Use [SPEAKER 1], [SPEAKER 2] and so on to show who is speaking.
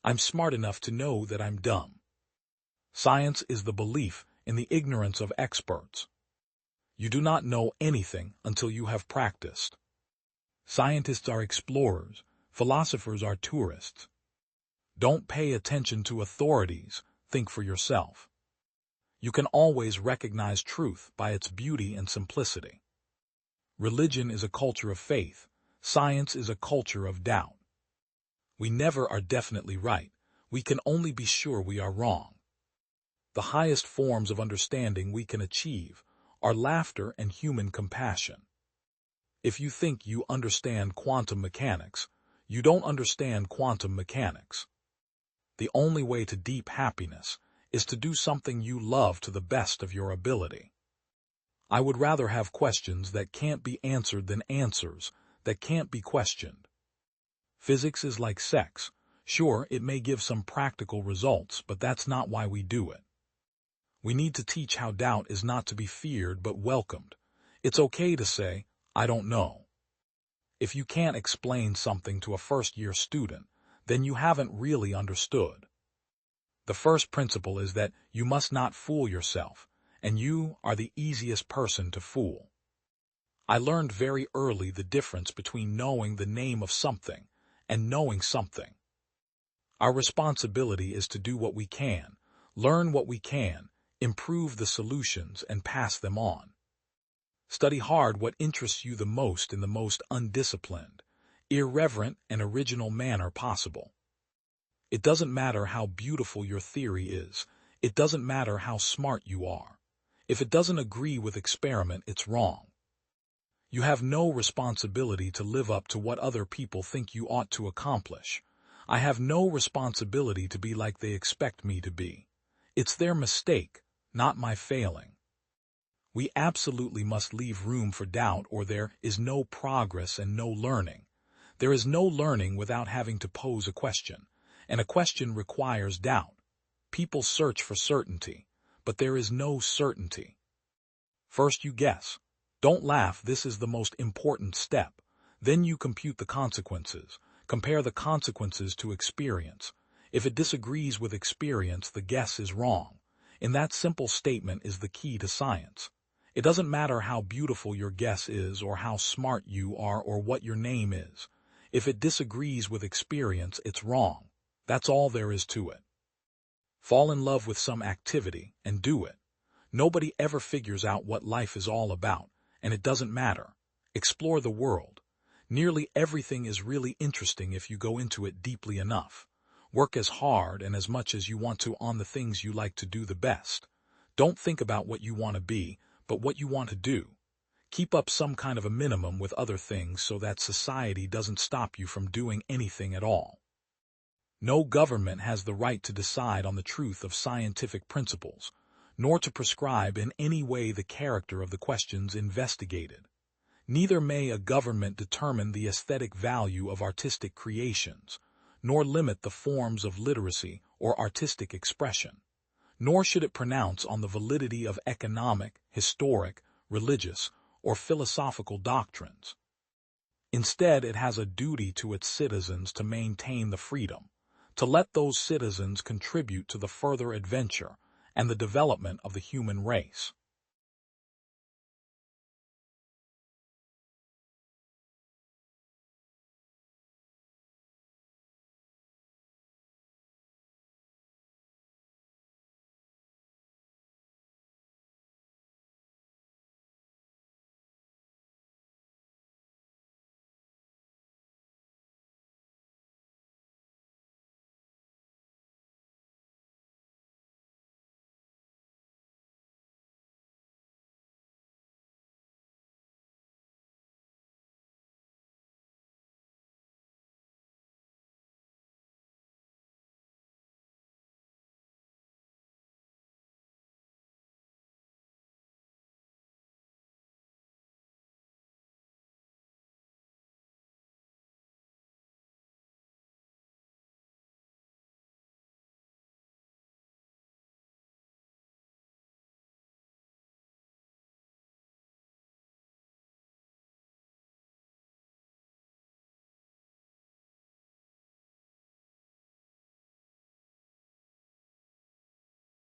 [SPEAKER 1] I'm smart enough to know that I'm dumb. Science is the belief in the ignorance of experts. You do not know anything until you have practiced. Scientists are explorers, philosophers are tourists. Don't pay attention to authorities, think for yourself. You can always recognize truth by its beauty and simplicity. Religion is a culture of faith, science is a culture of doubt. We never are definitely right, we can only be sure we are wrong. The highest forms of understanding we can achieve are laughter and human compassion. If you think you understand quantum mechanics, you don't understand quantum mechanics. The only way to deep happiness is to do something you love to the best of your ability. I would rather have questions that can't be answered than answers that can't be questioned. Physics is like sex. Sure, it may give some practical results, but that's not why we do it. We need to teach how doubt is not to be feared but welcomed. It's okay to say, I don't know. If you can't explain something to a first-year student, then you haven't really understood. The first principle is that you must not fool yourself, and you are the easiest person to fool. I learned very early the difference between knowing the name of something and knowing something. Our responsibility is to do what we can, learn what we can, improve the solutions, and pass them on. Study hard what interests you the most in the most undisciplined, irreverent, and original manner possible. It doesn't matter how beautiful your theory is. It doesn't matter how smart you are. If it doesn't agree with experiment, it's wrong. You have no responsibility to live up to what other people think you ought to accomplish. I have no responsibility to be like they expect me to be. It's their mistake, not my failing. We absolutely must leave room for doubt, or there is no progress and no learning. There is no learning without having to pose a question, and a question requires doubt. People search for certainty, but there is no certainty. First you guess. Don't laugh, this is the most important step. Then you compute the consequences. Compare the consequences to experience. If it disagrees with experience, the guess is wrong. In that simple statement is the key to science. It doesn't matter how beautiful your guess is, or how smart you are, or what your name is. If it disagrees with experience, it's wrong. That's all there is to it. Fall in love with some activity and do it. Nobody ever figures out what life is all about, and it doesn't matter. Explore the world. Nearly everything is really interesting if you go into it deeply enough. Work as hard and as much as you want to on the things you like to do the best. Don't think about what you want to be, but what you want to do. Keep up some kind of a minimum with other things so that society doesn't stop you from doing anything at all. No government has the right to decide on the truth of scientific principles, nor to prescribe in any way the character of the questions investigated. Neither may a government determine the aesthetic value of artistic creations, nor limit the forms of literacy or artistic expression. Nor should it pronounce on the validity of economic, historic, religious, or philosophical doctrines. Instead, it has a duty to its citizens to maintain the freedom, to let those citizens contribute to the further adventure and the development of the human race.